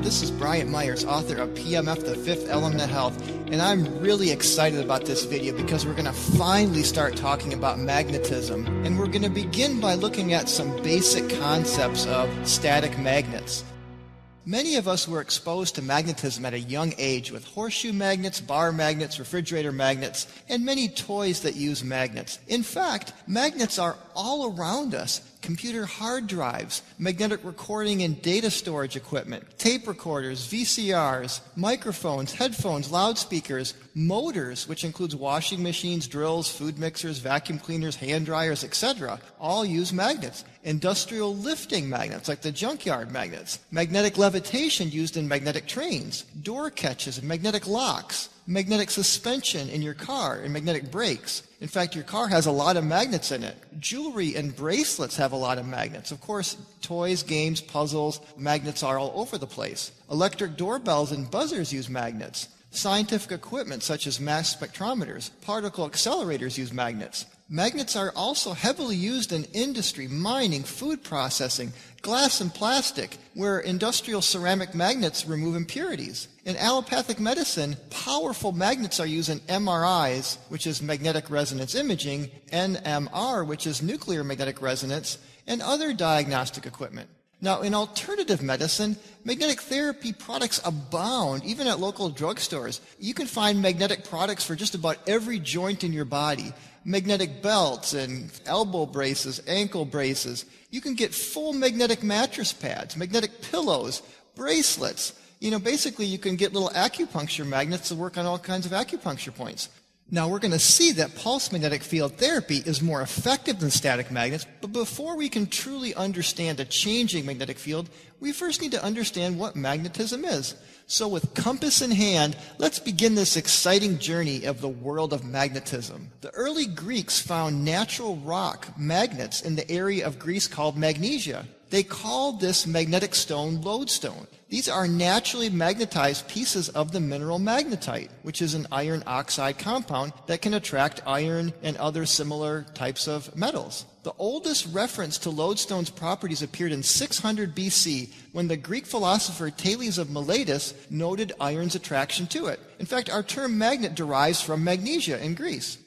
This is Bryant Myers, author of PEMF, The Fifth Element of Health, and I'm really excited about this video because we're going to finally start talking about magnetism, and we're going to begin by looking at some basic concepts of static magnets. Many of us were exposed to magnetism at a young age with horseshoe magnets, bar magnets, refrigerator magnets, and many toys that use magnets. In fact, magnets are all around us. Computer hard drives, magnetic recording and data storage equipment, tape recorders, VCRs, microphones, headphones, loudspeakers, motors, which includes washing machines, drills, food mixers, vacuum cleaners, hand dryers, etc., all use magnets. Industrial lifting magnets, like the junkyard magnets. Magnetic levitation used in magnetic trains. Door catches and magnetic locks. Magnetic suspension in your car and magnetic brakes. In fact, your car has a lot of magnets in it. Jewelry and bracelets have a lot of magnets. Of course, toys, games, puzzles, magnets are all over the place. Electric doorbells and buzzers use magnets. Scientific equipment such as mass spectrometers, particle accelerators use magnets. Magnets are also heavily used in industry, mining, food processing, glass and plastic, where industrial ceramic magnets remove impurities. In allopathic medicine, powerful magnets are used in MRIs, which is magnetic resonance imaging, NMR, which is nuclear magnetic resonance, and other diagnostic equipment. Now, in alternative medicine, magnetic therapy products abound, even at local drugstores. You can find magnetic products for just about every joint in your body. Magnetic belts and elbow braces, ankle braces. You can get full magnetic mattress pads, magnetic pillows, bracelets. Basically you can get little acupuncture magnets that work on all kinds of acupuncture points. Now we're going to see that pulse magnetic field therapy is more effective than static magnets, but before we can truly understand a changing magnetic field, we first need to understand what magnetism is. So with compass in hand, let's begin this exciting journey of the world of magnetism. The early Greeks found natural rock, magnets, in the area of Greece called Magnesia. They called this magnetic stone lodestone. These are naturally magnetized pieces of the mineral magnetite, which is an iron oxide compound that can attract iron and other similar types of metals. The oldest reference to lodestone's properties appeared in 600 BC when the Greek philosopher Thales of Miletus noted iron's attraction to it. In fact, our term magnet derives from Magnesia in Greece.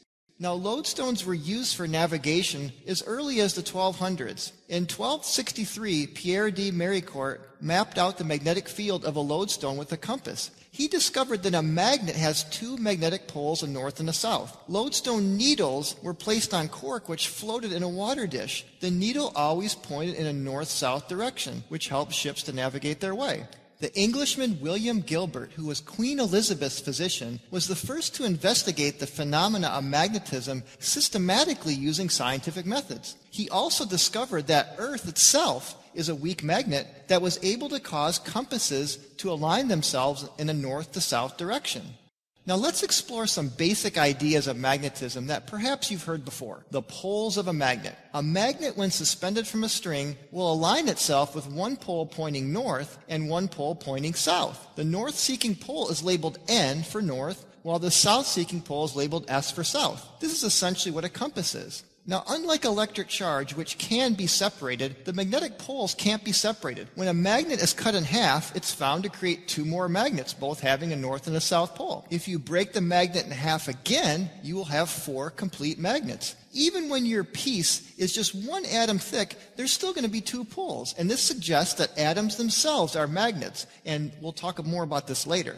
Now, lodestones were used for navigation as early as the 1200s. In 1263, Pierre de Maricourt mapped out the magnetic field of a lodestone with a compass. He discovered that a magnet has two magnetic poles, a north and a south. Lodestone needles were placed on cork which floated in a water dish. The needle always pointed in a north-south direction, which helped ships to navigate their way. The Englishman William Gilbert, who was Queen Elizabeth's physician, was the first to investigate the phenomena of magnetism systematically using scientific methods. He also discovered that Earth itself is a weak magnet that was able to cause compasses to align themselves in a north to south direction. Now let's explore some basic ideas of magnetism that perhaps you've heard before. The poles of a magnet. A magnet, when suspended from a string, will align itself with one pole pointing north and one pole pointing south. The north-seeking pole is labeled N for north, while the south-seeking pole is labeled S for south. This is essentially what a compass is. Now, unlike electric charge, which can be separated, the magnetic poles can't be separated. When a magnet is cut in half, it's found to create two more magnets, both having a north and a south pole. If you break the magnet in half again, you will have four complete magnets. Even when your piece is just one atom thick, there's still going to be two poles. And this suggests that atoms themselves are magnets. And we'll talk more about this later.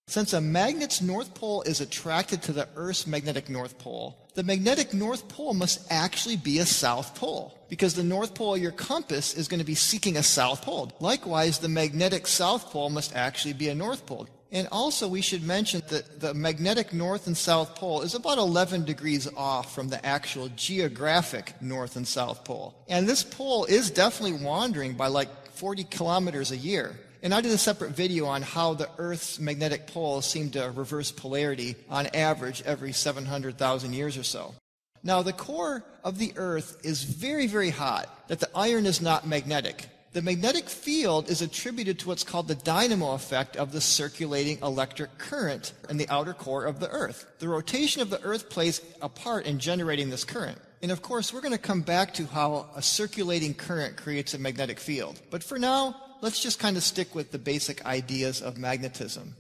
Since a magnet's north pole is attracted to the Earth's magnetic north pole, the magnetic north pole must actually be a south pole, because the north pole of your compass is going to be seeking a south pole. Likewise, the magnetic south pole must actually be a north pole. And also we should mention that the magnetic north and south pole is about 11 degrees off from the actual geographic north and south pole. And this pole is definitely wandering by like 40 kilometers a year. And I did a separate video on how the Earth's magnetic poles seem to reverse polarity on average every 700,000 years or so. Now, the core of the Earth is very, very hot, that the iron is not magnetic. The magnetic field is attributed to what's called the dynamo effect of the circulating electric current in the outer core of the Earth. The rotation of the Earth plays a part in generating this current. And of course, we're going to come back to how a circulating current creates a magnetic field. But for now, let's just kind of stick with the basic ideas of magnetism.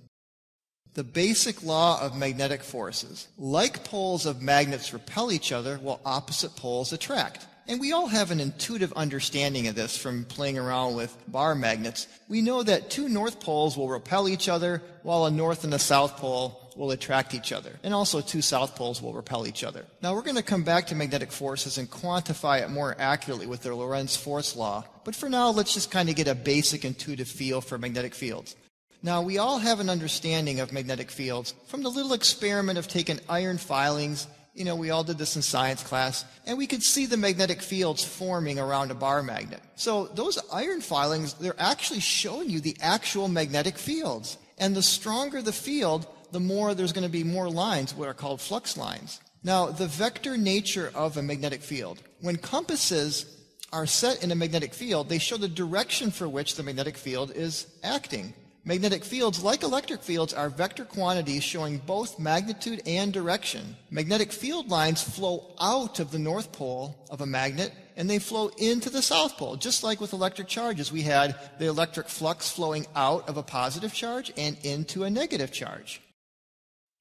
The basic law of magnetic forces. Like poles of magnets repel each other, while opposite poles attract. And we all have an intuitive understanding of this from playing around with bar magnets. We know that two north poles will repel each other, while a north and a south pole will attract each other. And also two south poles will repel each other. Now we're going to come back to magnetic forces and quantify it more accurately with the Lorentz force law. But for now, let's just kind of get a basic intuitive feel for magnetic fields. Now, we all have an understanding of magnetic fields from the little experiment of taking iron filings. We all did this in science class, and we could see the magnetic fields forming around a bar magnet. So those iron filings, they're actually showing you the actual magnetic fields. And the stronger the field, the more there's going to be more lines, what are called flux lines. Now, the vector nature of a magnetic field. When compasses are set in a magnetic field, they show the direction for which the magnetic field is acting. Magnetic fields, like electric fields, are vector quantities showing both magnitude and direction. Magnetic field lines flow out of the north pole of a magnet, and they flow into the south pole. Just like with electric charges, we had the electric flux flowing out of a positive charge and into a negative charge.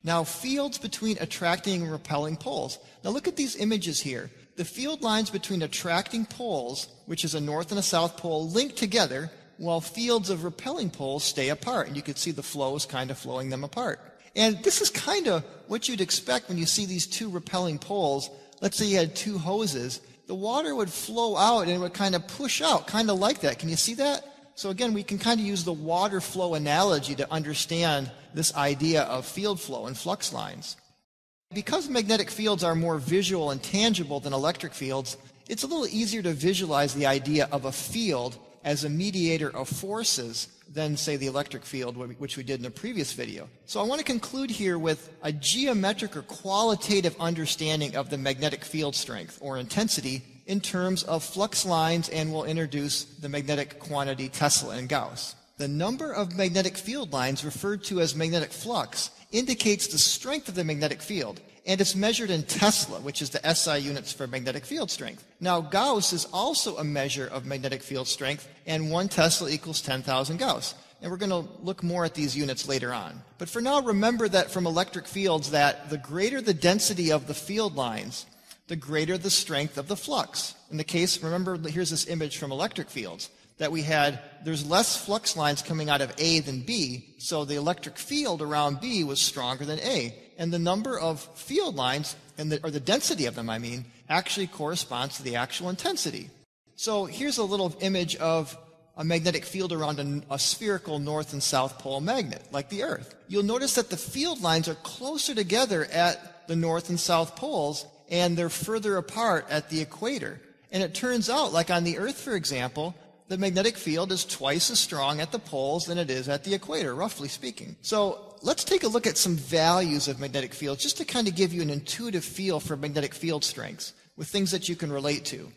Now, fields between attracting and repelling poles. Now look at these images here. The field lines between attracting poles, which is a north and a south pole, link together, while fields of repelling poles stay apart. And you can see the flows kind of flowing them apart. And this is kind of what you'd expect when you see these two repelling poles. Let's say you had two hoses. The water would flow out and it would kind of push out, kind of like that. Can you see that? So again, we can kind of use the water flow analogy to understand this idea of field flow and flux lines. Because magnetic fields are more visual and tangible than electric fields, it's a little easier to visualize the idea of a field as a mediator of forces than, say, the electric field, which we did in a previous video. So I want to conclude here with a geometric or qualitative understanding of the magnetic field strength or intensity in terms of flux lines, and we'll introduce the magnetic quantity Tesla and Gauss. The number of magnetic field lines, referred to as magnetic flux, indicates the strength of the magnetic field, and it's measured in Tesla, which is the SI units for magnetic field strength. Now, Gauss is also a measure of magnetic field strength, and 1 Tesla equals 10,000 Gauss. And we're going to look more at these units later on. But for now, remember that from electric fields that the greater the density of the field lines, the greater the strength of the flux. In the case, remember, here's this image from electric fields, that we had, there's less flux lines coming out of A than B, so the electric field around B was stronger than A. And the number of field lines, or the density of them, actually corresponds to the actual intensity. So here's a little image of a magnetic field around a spherical north and south pole magnet, like the Earth. You'll notice that the field lines are closer together at the north and south poles, and they're further apart at the equator. And it turns out, like on the Earth, for example, the magnetic field is twice as strong at the poles than it is at the equator, roughly speaking. So let's take a look at some values of magnetic fields, just to kind of give you an intuitive feel for magnetic field strengths with things that you can relate to.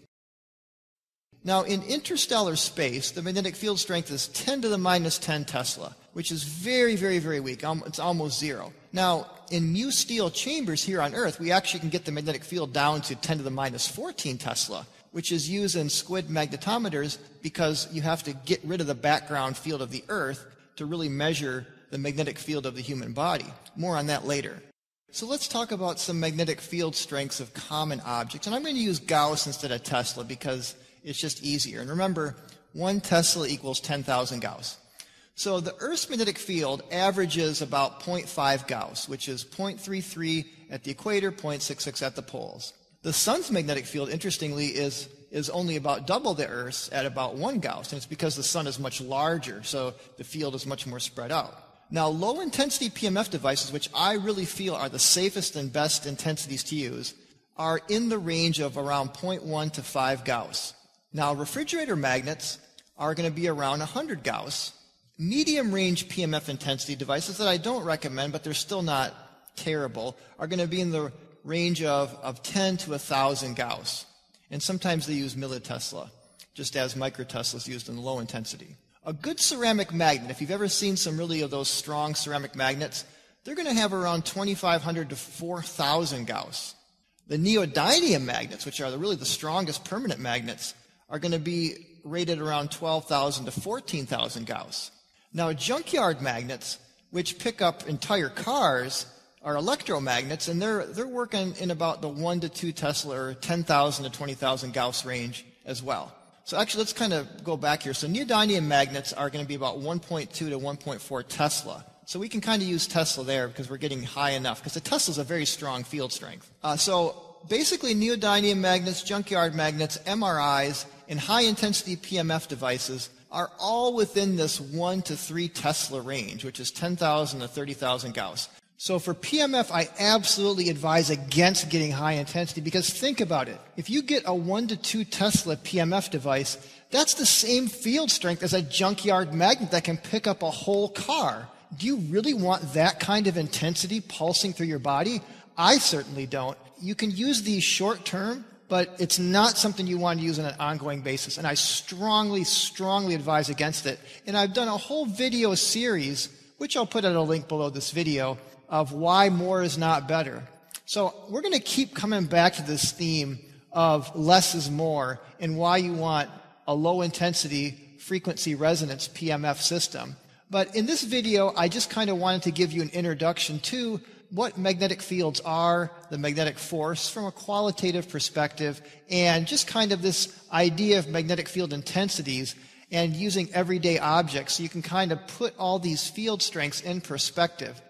Now, in interstellar space, the magnetic field strength is 10 to the minus 10 Tesla, which is very, very, very weak. It's almost zero. Now, in mu steel chambers here on Earth, we actually can get the magnetic field down to 10 to the minus 14 Tesla, which is used in squid magnetometers because you have to get rid of the background field of the Earth to really measure the magnetic field of the human body. More on that later. So let's talk about some magnetic field strengths of common objects. And I'm going to use Gauss instead of Tesla because it's just easier. And remember, 1 Tesla equals 10,000 Gauss. So the Earth's magnetic field averages about 0.5 Gauss, which is 0.33 at the equator, 0.66 at the poles. The Sun's magnetic field, interestingly, is only about double the Earth's at about 1 Gauss, and it's because the Sun is much larger, so the field is much more spread out. Now, low-intensity PEMF devices, which I really feel are the safest and best intensities to use, are in the range of around 0.1 to 5 Gauss. Now, refrigerator magnets are going to be around 100 Gauss. Medium-range PEMF intensity devices that I don't recommend, but they're still not terrible, are going to be in the range of 10 to 1,000 Gauss. And sometimes they use millitesla, just as microtesla is used in low intensity. A good ceramic magnet, if you've ever seen some really of those strong ceramic magnets, they're going to have around 2,500 to 4,000 Gauss. The neodymium magnets, which are really the strongest permanent magnets, are going to be rated around 12,000 to 14,000 Gauss. Now, junkyard magnets, which pick up entire cars, are electromagnets, and they're working in about the 1 to 2 Tesla or 10,000 to 20,000 Gauss range as well. So actually, let's kind of go back here. So neodymium magnets are going to be about 1.2 to 1.4 Tesla. So we can kind of use Tesla there because we're getting high enough, because the Tesla is a very strong field strength. So basically, neodymium magnets, junkyard magnets, MRIs, and high-intensity PMF devices are all within this 1 to 3 Tesla range, which is 10,000 to 30,000 Gauss. So for PMF, I absolutely advise against getting high intensity, because think about it. If you get a 1 to 2 Tesla PMF device, that's the same field strength as a junkyard magnet that can pick up a whole car. Do you really want that kind of intensity pulsing through your body? I certainly don't. You can use these short term, but it's not something you want to use on an ongoing basis. And I strongly, strongly advise against it. And I've done a whole video series, which I'll put at a link below this video, of why more is not better. So we're going to keep coming back to this theme of less is more and why you want a low intensity frequency resonance PMF system. But in this video, I just kind of wanted to give you an introduction to what magnetic fields are, the magnetic force from a qualitative perspective, and just kind of this idea of magnetic field intensities and using everyday objects so you can kind of put all these field strengths in perspective.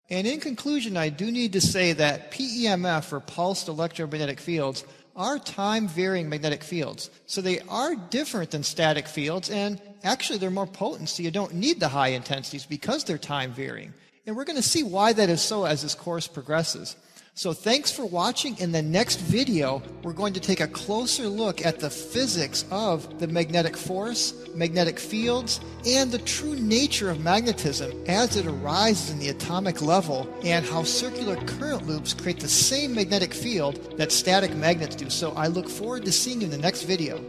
And in conclusion, I do need to say that PEMF, or pulsed electromagnetic fields, are time-varying magnetic fields. So they are different than static fields, and actually they're more potent, so you don't need the high intensities because they're time-varying. And we're going to see why that is so as this course progresses. So thanks for watching. In the next video, we're going to take a closer look at the physics of the magnetic force, magnetic fields, and the true nature of magnetism as it arises in the atomic level, and how circular current loops create the same magnetic field that static magnets do. So I look forward to seeing you in the next video.